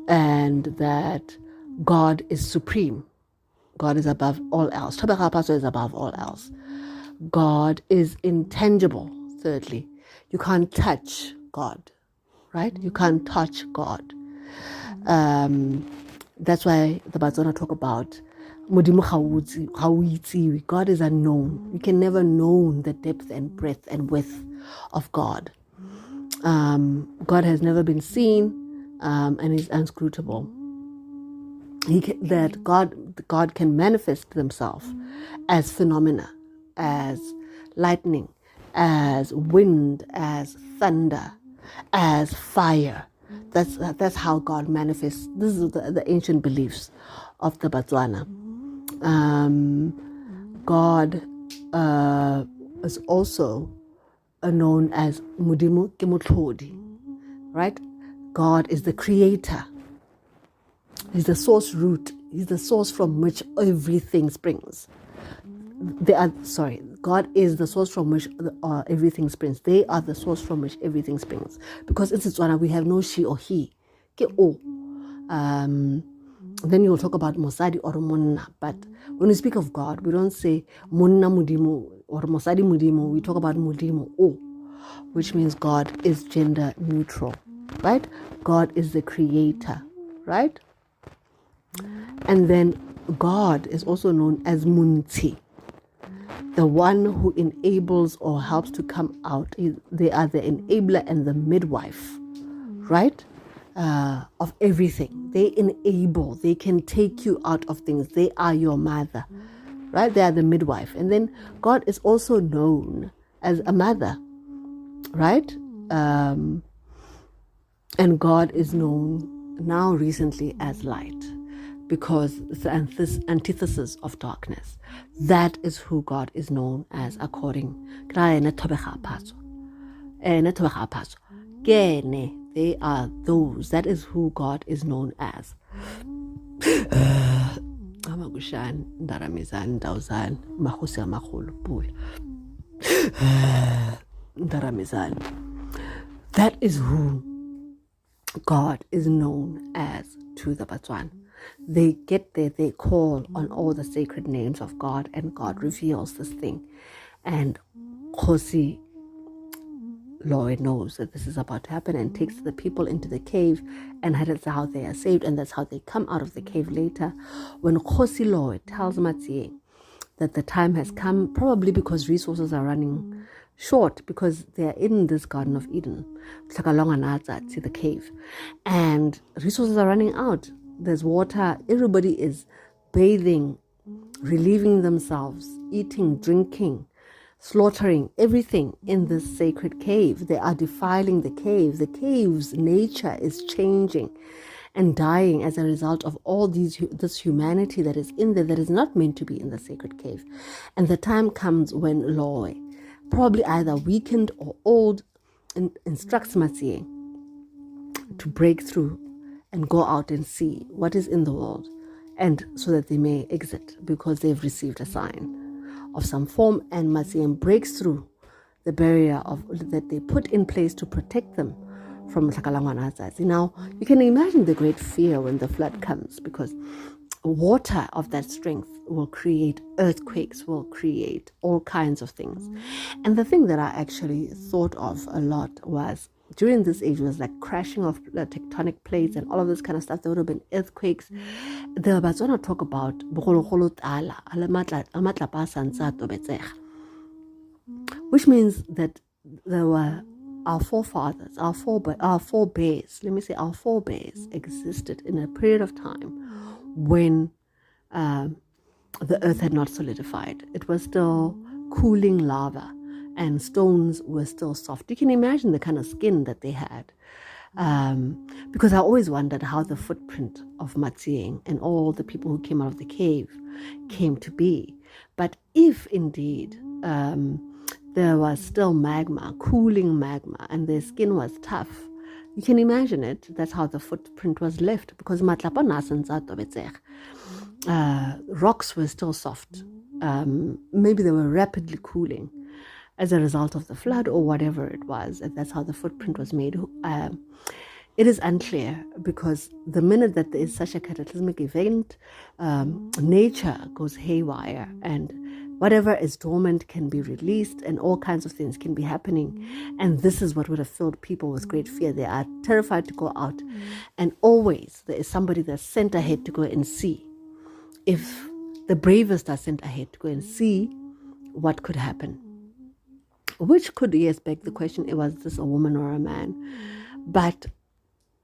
And that God is supreme. God is above all else. Thobega-A-Phaswa is above all else. God is intangible, thirdly. You can't touch God, right? You can't touch God. That's why the Batswana talk about Modimo ga o itsewe. God is unknown. You can never know the depth and breadth and width of God. God has never been seen, and is inscrutable. God can manifest himself as phenomena, as lightning, as wind, as thunder, as fire. That's how God manifests. This is the ancient beliefs of the Batswana. God is also known as Modimo ke Motlhodi, right? God is the creator. He's the source root. He's the source from which everything springs. God is the source from which everything springs. They are the source from which everything springs. Because in Setswana, we have no she or he. Ke o. Then you'll talk about Mosadi or Monna. But when we speak of God, we don't say Monna Modimo or Mosadi Modimo. We talk about Modimo o, which means God is gender neutral, right? God is the creator, right? And then God is also known as Munti, the one who enables or helps to come out. They are the enabler and the midwife, right? Of everything. They enable. They can take you out of things. They are your mother, right? They are the midwife. And then God is also known as a mother, right? And God is known now recently as light, because it's the antithesis of darkness. That is who God is known as according to Thobega-A-Phaswa. They are those. That is who God is known as. That is who God is known as to the Batswana. They get there, they call on all the sacred names of God, and God reveals this thing. And Khosi Lord knows that this is about to happen and takes the people into the cave, and that's how they are saved, and that's how they come out of the cave later. When Khosi Lord tells Matsie that the time has come, probably because resources are running short, because they are in this Garden of Eden, the cave, and resources are running out. There's water, everybody is bathing, relieving themselves, eating, drinking, slaughtering, everything in this sacred cave. They are defiling the cave. The cave's nature is changing and dying as a result of all this humanity that is in there, that is not meant to be in the sacred cave. And the time comes when Loi, probably either weakened or old, instructs Matsie to break through and go out and see what is in the world, and so that they may exit, because they've received a sign of some form. And Matsie breaks through the barrier that they put in place to protect them from Tlhakalangwana. Now, you can imagine the great fear when the flood comes, because water of that strength will create earthquakes, will create all kinds of things. And the thing that I actually thought of a lot was, during this age, was like crashing of tectonic plates and all of this kind of stuff. There would have been earthquakes. The Batswana talk about which means that there were our forefathers, our forebears existed in a period of time when the earth had not solidified. It was still cooling lava, and stones were still soft. You can imagine the kind of skin that they had. Because I always wondered how the footprint of Matsie and all the people who came out of the cave came to be. But if indeed there was still magma, cooling magma, and their skin was tough, you can imagine it. That's how the footprint was left, because rocks were still soft. Maybe they were rapidly cooling as a result of the flood or whatever it was. And that's how the footprint was made. It is unclear, because the minute that there is such a cataclysmic event, nature goes haywire, and whatever is dormant can be released, and all kinds of things can be happening. And this is what would have filled people with great fear. They are terrified to go out, and always there is somebody that's sent ahead to go and see. If the bravest are sent ahead to go and see what could happen, which could, yes, beg the question, was this a woman or a man? But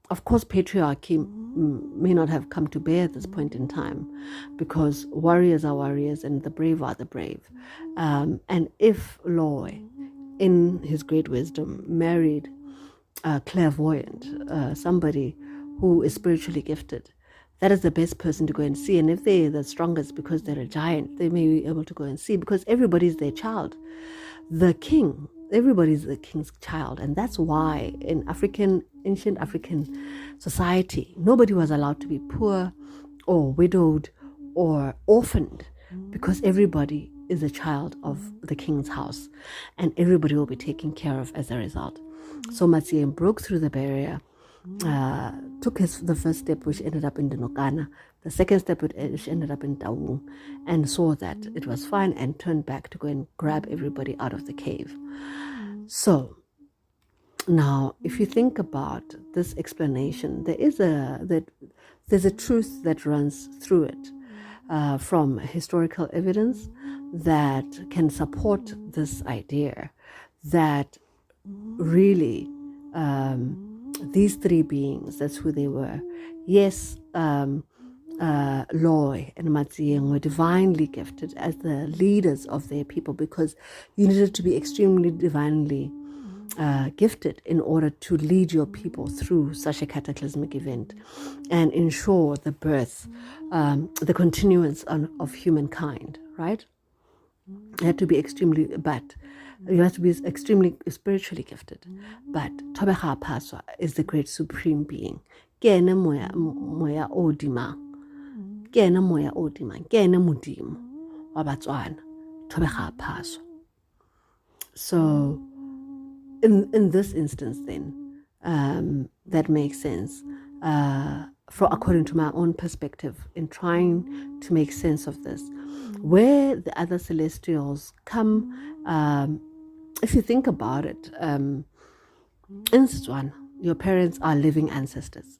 of course, patriarchy may not have come to bear at this point in time, because warriors are warriors and the brave are the brave. And if Loy, in his great wisdom, married a clairvoyant, somebody who is spiritually gifted, that is the best person to go and see. And if they're the strongest because they're a giant, they may be able to go and see, because everybody's their child. The king, everybody's the king's child. And that's why in ancient African society, nobody was allowed to be poor or widowed or orphaned, because everybody is a child of the king's house, and everybody will be taken care of as a result. So Matsieng broke through the barrier, took the first step, which ended up in Dinokana, the second step, which ended up in Taung, and saw that it was fine, and turned back to go and grab everybody out of the cave. So now, if you think about this explanation, there's a truth that runs through it, from historical evidence that can support this idea that really these three beings, that's who they were. Yes, Loy and Matsieng were divinely gifted as the leaders of their people, because you needed to be extremely divinely gifted in order to lead your people through such a cataclysmic event and ensure the birth, the continuance of humankind, right? You had to be you have to be extremely spiritually gifted. But Thobega-A-Phaswa is the great supreme being. Ke ene moya o dimang. Ke ene moya o dimang. Ke ene modimo wa Batswana. Thobega-A-Phaswa. So in this instance then, that makes sense. According to my own perspective, in trying to make sense of this, where the other celestials come, if you think about it, in Setswana, your parents are living ancestors.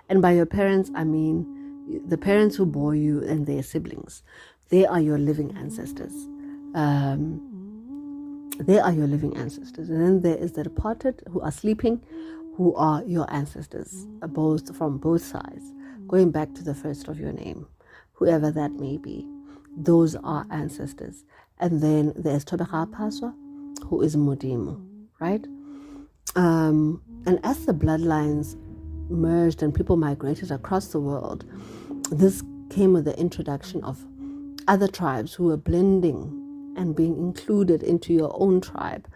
And by your parents, I mean the parents who bore you and their siblings. They are your living ancestors. They are your living ancestors. And then there is the departed who are sleeping, who are your ancestors, from both sides, going back to the first of your name, whoever that may be. Those are ancestors. And then there's Thobega-A-Phaswa, who is Modimo, right? And as the bloodlines merged and people migrated across the world, this came with the introduction of other tribes who were blending and being included into your own tribe.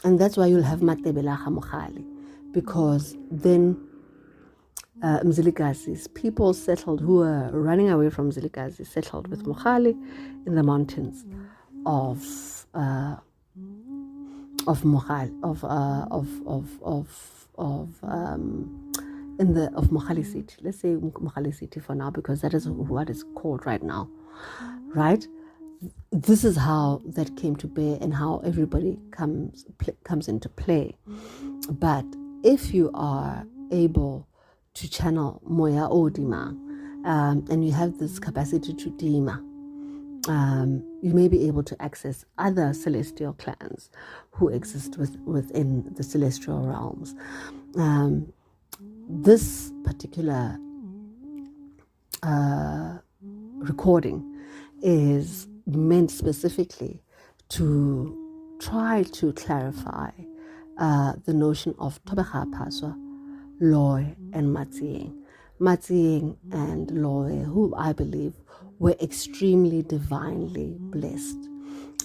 And that's why you'll have Matebelaga Mogali, because then Mzilikazi's people settled, who were running away from Mzilikazi, settled with Mogali in the mountains of Mogali City. Let's say Mogali City for now, because that is what it's called right now, right? This is how that came to bear and how everybody comes into play. But if you are able to channel Moya Odima, and you have this capacity to Dima, you may be able to access other celestial clans who exist within the celestial realms. This particular recording is meant specifically to try to clarify the notion of Thobega-A-Phaswa, Loy, and Matsieng. Matsieng and Loy, who I believe were extremely divinely blessed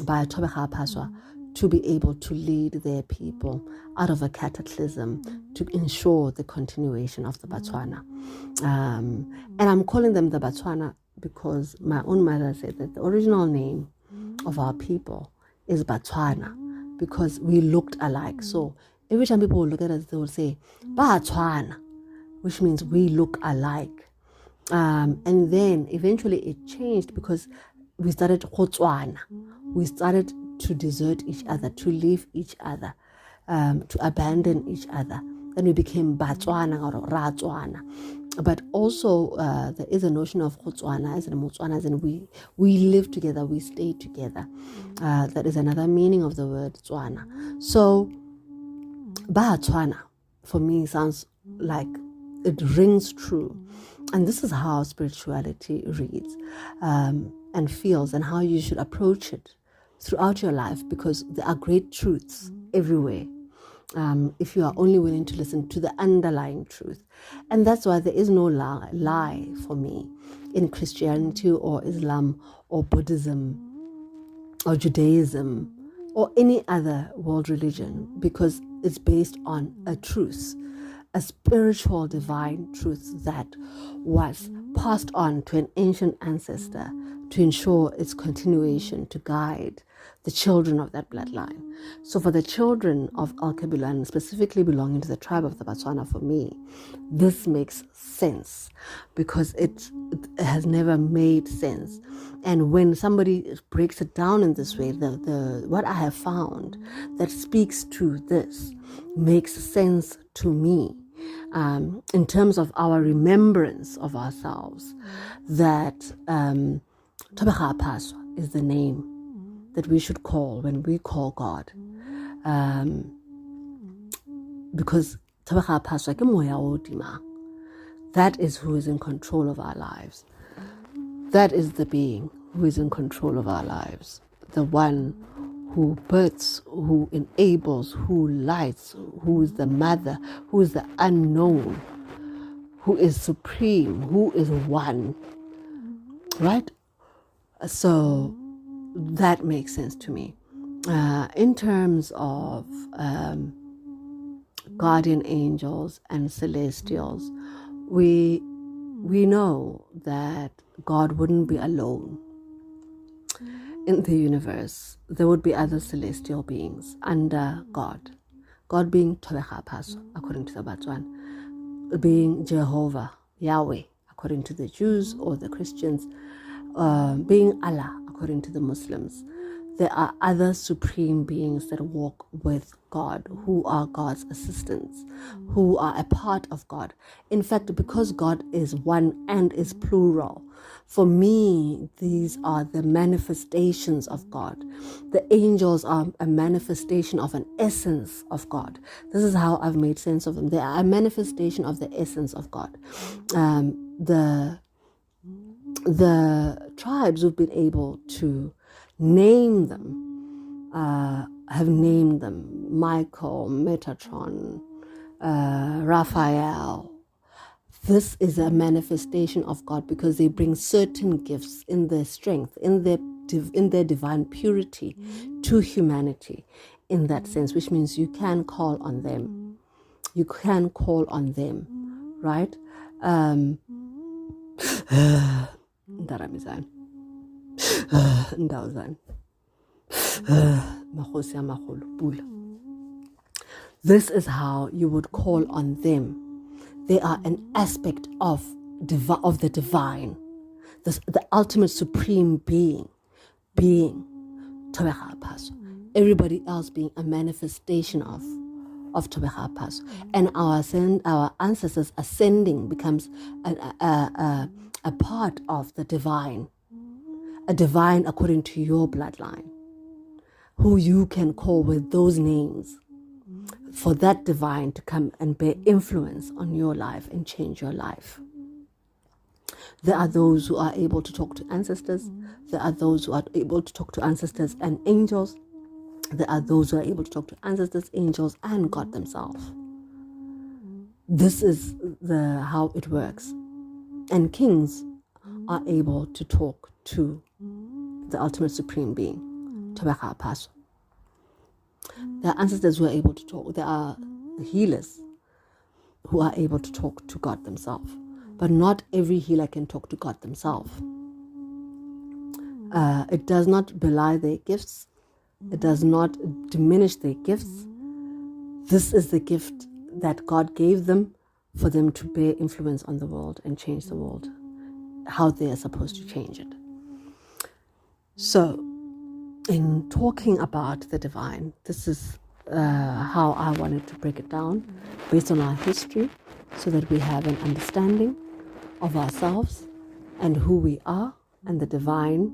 by Thobega-A-Phaswa to be able to lead their people out of a cataclysm to ensure the continuation of the Batswana. And I'm calling them the Batswana because my own mother said that the original name of our people is Batswana, because we looked alike. So every time people will look at us, they will say, Batswana, which means we look alike. And then eventually it changed because we started Botswana. We started to desert each other, to leave each other, to abandon each other. Then we became Batswana or Ratswana. But also there is a notion of Botswana as in Motswana, as in we live together, we stay together. That is another meaning of the word Tswana. So Batswana for me sounds like it rings true. And this is how spirituality reads and feels, and how you should approach it throughout your life, because there are great truths everywhere. If you are only willing to listen to the underlying truth. And that's why there is no lie for me in Christianity or Islam or Buddhism or Judaism or any other world religion, because it's based on a truth, a spiritual divine truth that was passed on to an ancient ancestor to ensure its continuation, to guide the children of that bloodline. So for the children of Alkebulan, specifically belonging to the tribe of the Batswana, for me, this makes sense because it has never made sense. And when somebody breaks it down in this way, the what I have found that speaks to this makes sense to me. In terms of our remembrance of ourselves, that Thobega-A-Phaswa is the name that we should call when we call God. Because Thobega-A-Phaswa ke moya o timang. That is who is in control of our lives. That is the being who is in control of our lives. The one who births, who enables, who lights, who is the mother, who is the unknown, who is supreme, who is one. Right? So that makes sense to me. In terms of guardian angels and celestials, we know that God wouldn't be alone in the universe. There would be other celestial beings under God. God being Thobega-A-Phaswa, according to the Batswana, being Jehovah, Yahweh, according to the Jews or the Christians, being Allah, according to the Muslims. There are other supreme beings that walk with God, who are God's assistants, who are a part of God. In fact, because God is one and is plural, for me, these are the manifestations of God. The angels are a manifestation of an essence of God. This is how I've made sense of them. They are a manifestation of the essence of God. The tribes who've been able to name them, have named them Michael, Metatron, Raphael. This is a manifestation of God because they bring certain gifts in their strength, in their divine purity to humanity in that sense, which means you can call on them. You can call on them, right? Ndaramizan. Ndawzan. Makhosi amakhulu, pula. This is how you would call on them. They are an aspect of the divine, the ultimate supreme being Thobega-A-Phaswa. Everybody else being a manifestation of Thobega-A-Phaswa. And our ancestors ascending becomes a part of the divine, a divine according to your bloodline, who you can call with those names, for that divine to come and bear influence on your life and change your life. There are those who are able to talk to ancestors. There are those who are able to talk to ancestors and angels. There are those who are able to talk to ancestors, angels, and God themselves. This is how it works. And kings are able to talk to the ultimate supreme being, Thobega-A-Phaswa. There are ancestors who are able to talk. There are healers who are able to talk to God themselves. But not every healer can talk to God themselves. It does not belie their gifts. It does not diminish their gifts. This is the gift that God gave them for them to bear influence on the world and change the world, how they are supposed to change it. So, in talking about the divine, this is how I wanted to break it down based on our history so that we have an understanding of ourselves and who we are, and the divine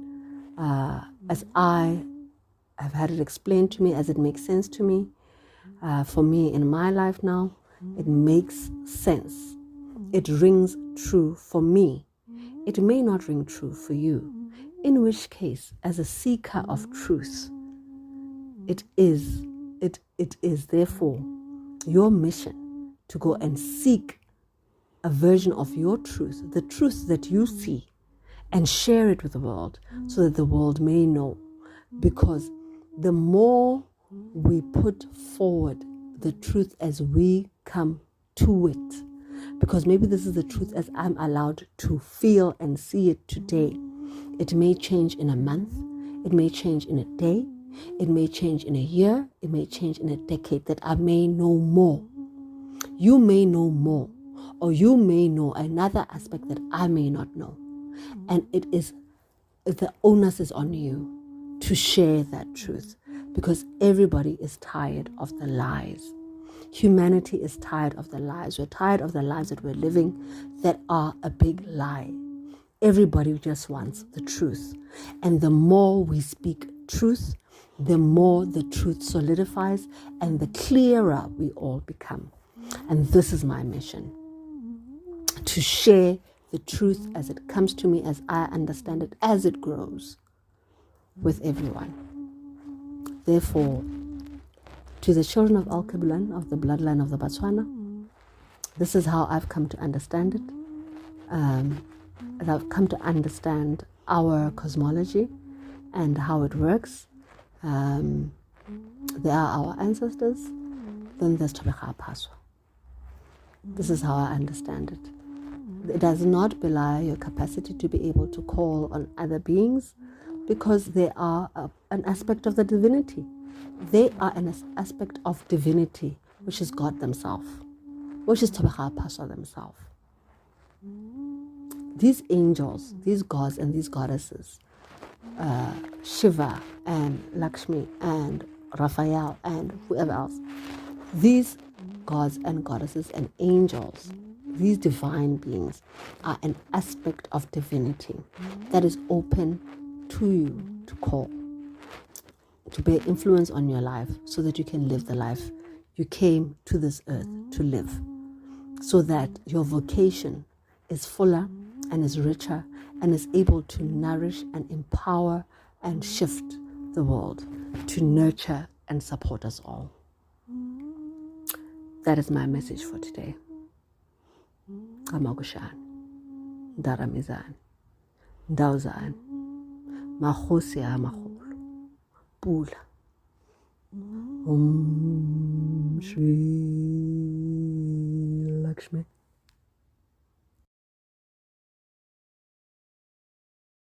as I have had it explained to me, as it makes sense to me. For me in my life now, it makes sense. It rings true for me. It may not ring true for you, in which case, as a seeker of truth, it is therefore your mission to go and seek a version of your truth, the truth that you see, and share it with the world so that the world may know. Because the more we put forward the truth as we come to it, because maybe this is the truth as I'm allowed to feel and see it today. It may change in a month, it may change in a day, it may change in a year, it may change in a decade, that I may know more. You may know more, or you may know another aspect that I may not know. And the onus is on you to share that truth, because everybody is tired of the lies. Humanity is tired of the lies. We're tired of the lives that we're living that are a big lie. Everybody just wants the truth. And the more we speak truth, the more the truth solidifies and the clearer we all become. And this is my mission, to share the truth as it comes to me, as I understand it, as it grows with everyone. Therefore, to the children of Alkebulan, of the bloodline of the Batswana, this is how I've come to understand it. As I've come to understand our cosmology and how it works. They are our ancestors. Then there's Thobega-A-Phaswa. This is how I understand it. It does not belie your capacity to be able to call on other beings, because they are an aspect of the divinity. They are an aspect of divinity, which is God themselves, which is Thobega-A-Phaswa themselves. These angels, these gods and these goddesses, Shiva and Lakshmi and Raphael and whoever else, these gods and goddesses and angels, these divine beings, are an aspect of divinity that is open to you to call, to bear influence on your life so that you can live the life you came to this earth to live, so that your vocation is fuller and is richer and is able to nourish and empower and shift the world, to nurture and support us all. That is my message for today. Kamagushan, Daramizan, Dauzan, Mahosi Amahol, Pula, Shri Lakshmi.